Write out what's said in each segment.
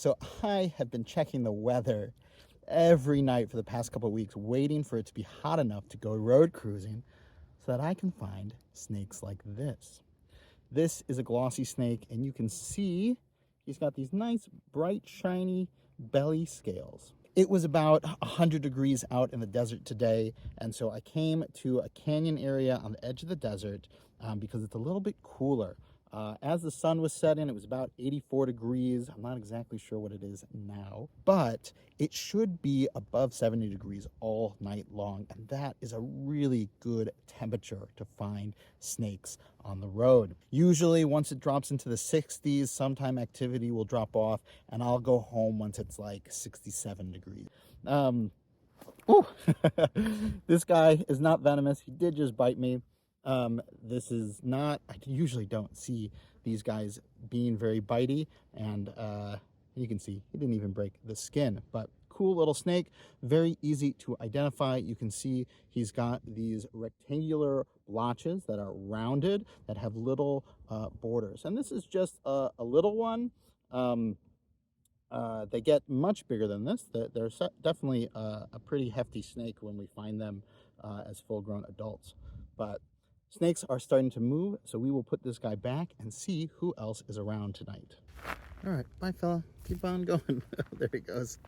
So I have been checking the weather every night for the past couple of weeks, waiting for it to be hot enough to go road cruising so that I can find snakes like this. This is a glossy snake, and you can see he's got these nice, bright, shiny belly scales. It was about 100 degrees out in the desert today, and so I came to a canyon area on the edge of the desert because it's a little bit cooler. As the sun was setting, it was about 84 degrees. I'm not exactly sure what it is now, but it should be above 70 degrees all night long, and that is a really good temperature to find snakes on the road. Usually, once it drops into the 60s, sometime activity will drop off, and I'll go home once it's like 67 degrees. This guy is not venomous. He did just bite me. This is not, I usually don't see these guys being very bitey, and you can see he didn't even break the skin, but cool little snake, very easy to identify. You can see he's got these rectangular blotches that are rounded that have little borders, and this is just a little one. They get much bigger than this. They're definitely a pretty hefty snake when we find them as full-grown adults, but snakes are starting to move, so we will put this guy back and see who else is around tonight. All right, bye, fella. Keep on going. There he goes.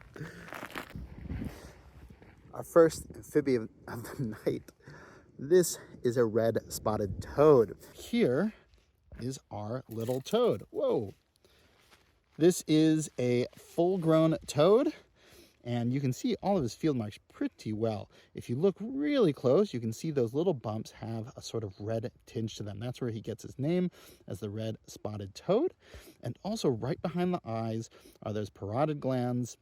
Our first amphibian of the night. This is a red spotted toad. Here is our little toad. Whoa. This is a full-grown toad, and you can see all of his field marks pretty well. If you look really close, you can see those little bumps have a sort of red tinge to them. That's where he gets his name as the red spotted toad. And also right behind the eyes are those parotid glands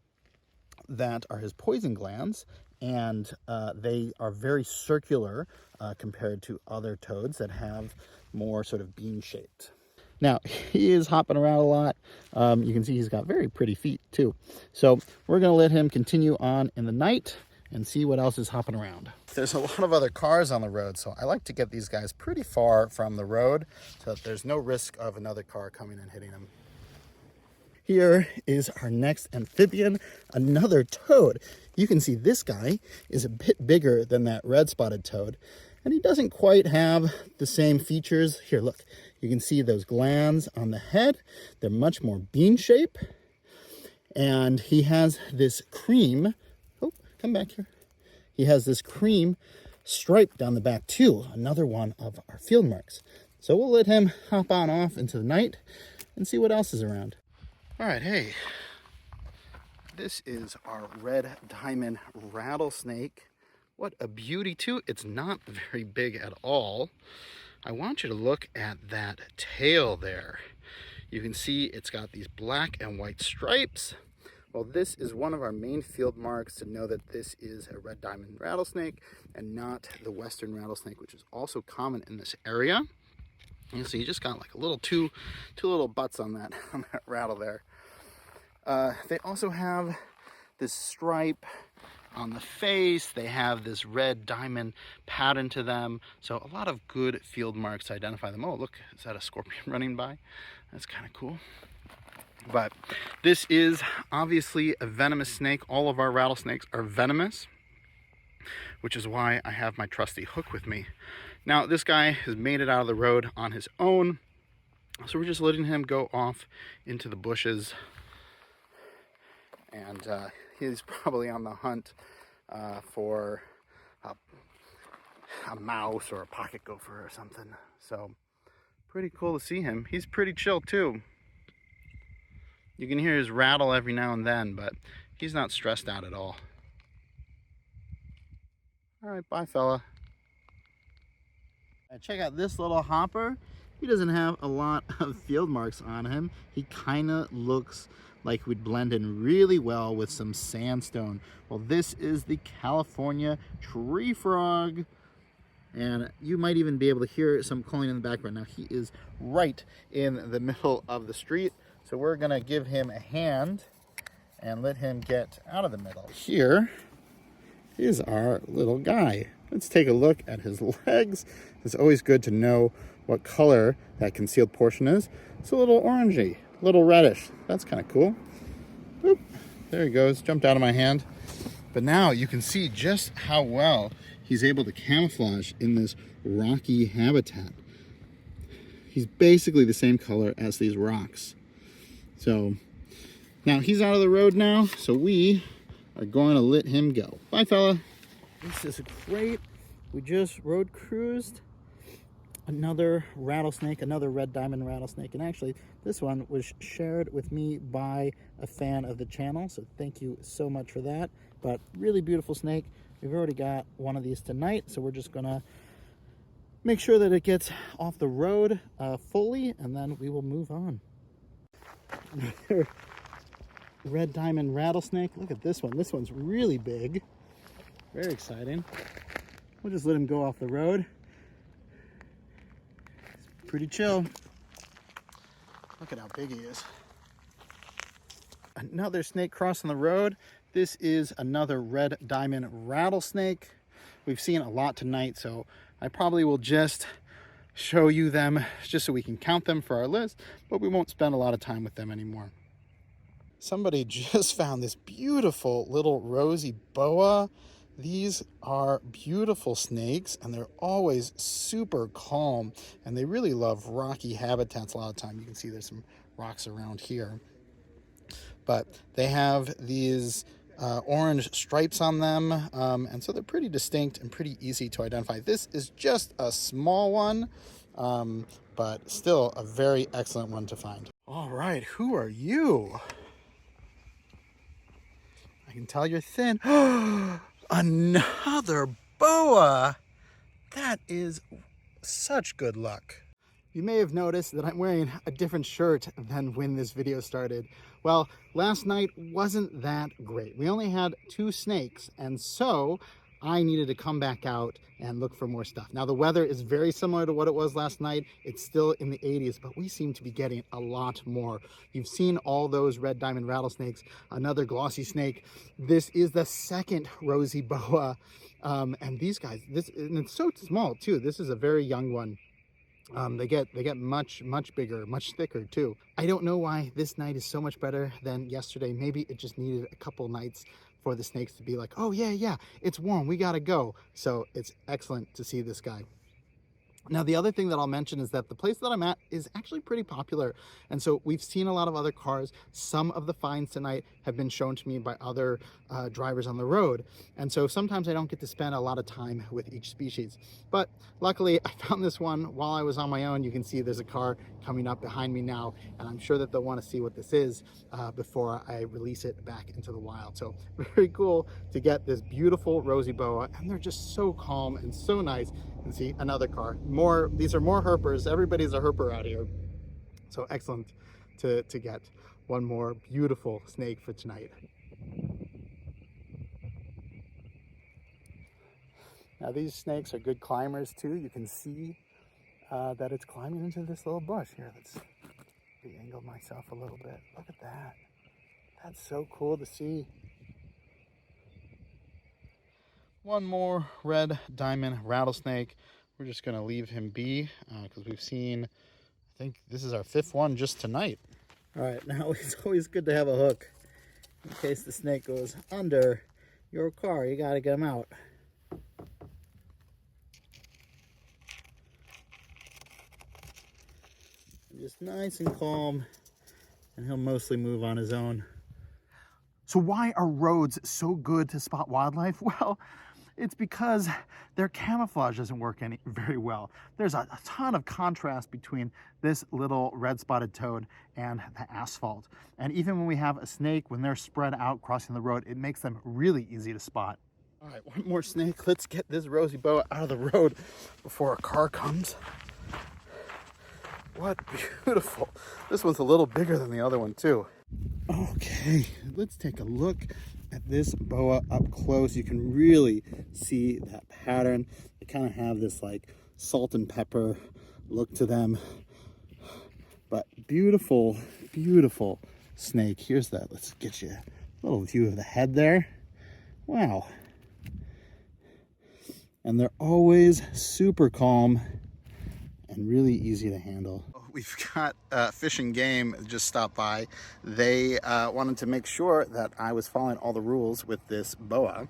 that are his poison glands, and they are very circular compared to other toads that have more sort of bean-shaped. Now, he is hopping around a lot. You can see he's got very pretty feet, too. So we're going to let him continue on in the night and see what else is hopping around. There's a lot of other cars on the road, so I like to get these guys pretty far from the road so that there's no risk of another car coming and hitting them. Here is our next amphibian, another toad. You can see this guy is a bit bigger than that red spotted toad, and he doesn't quite have the same features. Here, look. You can see those glands on the head. They're much more bean shape. And he has this cream. Oh, come back here. He has this cream stripe down the back too. Another one of our field marks. So we'll let him hop on off into the night and see what else is around. All right, hey. This is our red diamond rattlesnake. What a beauty too. It's not very big at all. I want you to look at that tail there. You can see it's got these black and white stripes. Well, this is one of our main field marks to know that this is a red diamond rattlesnake and not the western rattlesnake, which is also common in this area. And so you just got like a little two little butts on that rattle there. They also have this stripe on the face. They have this red diamond pattern to them, so a lot of good field marks to identify them. Oh, look, is that a scorpion running by? That's kind of cool. But this is obviously a venomous snake. All of our rattlesnakes are venomous, which is why I have my trusty hook with me. Now, this guy has made it out of the road on his own, so we're just letting him go off into the bushes, and he's probably on the hunt for a mouse or a pocket gopher or something. So pretty cool to see him. He's pretty chill too. You can hear his rattle every now and then, but he's not stressed out at all. All right, bye, fella. Check out this little hopper. He doesn't have a lot of field marks on him. He kind of looks like would blend in really well with some sandstone. Well, this is the California tree frog, and you might even be able to hear some calling in the background. Now, he is right in the middle of the street, so we're gonna give him a hand and let him get out of the middle. Here is our little guy. Let's take a look at his legs. It's always good to know what color that concealed portion is. It's a little orangey, a little reddish. That's kind of cool. Boop. There he goes, jumped out of my hand. But now you can see just how well he's able to camouflage in this rocky habitat. He's basically the same color as these rocks. So now he's out of the road now, so we are going to let him go. Bye, fella. This is great. We just road cruised another rattlesnake, another red diamond rattlesnake. And actually, this one was shared with me by a fan of the channel, so thank you so much for that. But really beautiful snake. We've already got one of these tonight, so we're just gonna make sure that it gets off the road fully, and then we will move on. Red diamond rattlesnake. Look at this one. This one's really big. Very exciting. We'll just let him go off the road. It's pretty chill. Look at how big he is. Another snake crossing the road. This is another red diamond rattlesnake. We've seen a lot tonight, so I probably will just show you them just so we can count them for our list, but we won't spend a lot of time with them anymore. Somebody just found this beautiful little Rosy Boa. These are beautiful snakes, and they're always super calm, and they really love rocky habitats a lot of time. You can see there's some rocks around here. But they have these orange stripes on them, and so they're pretty distinct and pretty easy to identify. This is just a small one, but still a very excellent one to find. All right, who are you? I can tell you're thin. Another boa! That is such good luck. You may have noticed that I'm wearing a different shirt than when this video started. Well, last night wasn't that great. We only had 2 snakes, and so I needed to come back out and look for more stuff. Now, the weather is very similar to what it was last night. It's still in the 80s, but we seem to be getting a lot more. You've seen all those red diamond rattlesnakes, another glossy snake. This is the second Rosy Boa. And these guys, and it's so small too. This is a very young one. They get much bigger, much thicker too. I don't know why this night is so much better than yesterday. Maybe it just needed a couple nights for the snakes to be like, oh yeah, it's warm, we gotta go. So it's excellent to see this guy. Now, the other thing that I'll mention is that the place that I'm at is actually pretty popular. And so we've seen a lot of other cars. Some of the finds tonight have been shown to me by other drivers on the road. And so sometimes I don't get to spend a lot of time with each species. But luckily, I found this one while I was on my own. You can see there's a car coming up behind me now, and I'm sure that they'll want to see what this is before I release it back into the wild. So very cool to get this beautiful Rosy Boa, and they're just so calm and so nice. And see another car. These are more herpers. Everybody's a herper out here. So excellent to get one more beautiful snake for tonight. Now, these snakes are good climbers too. You can see that it's climbing into this little bush here. Let's re-angle myself a little bit. Look at that. That's so cool to see. One more red diamond rattlesnake. We're just going to leave him be because we've seen, I think this is our 5th one just tonight. All right, now it's always good to have a hook in case the snake goes under your car. You got to get him out. Just nice and calm, and he'll mostly move on his own. So why are roads so good to spot wildlife? Well, it's because their camouflage doesn't work very well. There's a ton of contrast between this little red spotted toad and the asphalt. And even when we have a snake, when they're spread out crossing the road, it makes them really easy to spot. All right, one more snake. Let's get this Rosy Boa out of the road before a car comes. What beautiful. This one's a little bigger than the other one too. Okay, let's take a look at this boa up close. You can really see that pattern. They kind of have this like salt and pepper look to them. But beautiful, beautiful snake. Here's that. Let's get you a little view of the head there. Wow. And they're always super calm and really easy to handle. We've got Fish and Game just stopped by. They wanted to make sure that I was following all the rules with this boa.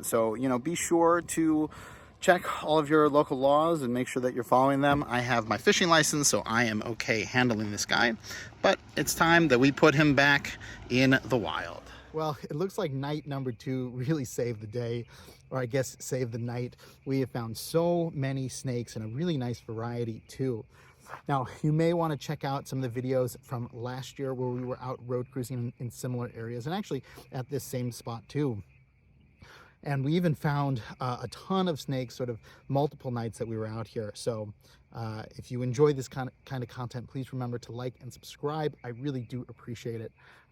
So, you know, be sure to check all of your local laws and make sure that you're following them. I have my fishing license, so I am okay handling this guy. But it's time that we put him back in the wild. Well, it looks like night number 2 really saved the day, or I guess saved the night. We have found so many snakes and a really nice variety too. Now, you may want to check out some of the videos from last year where we were out road cruising in similar areas, and actually at this same spot too. And we even found a ton of snakes sort of multiple nights that we were out here. So if you enjoy this kind of content, please remember to like and subscribe. I really do appreciate it.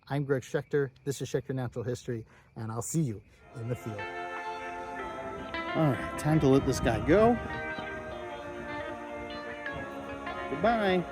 I'm Greg Schechter. This is Schechter Natural History, and I'll see you in the field. All right, time to let this guy go. Goodbye.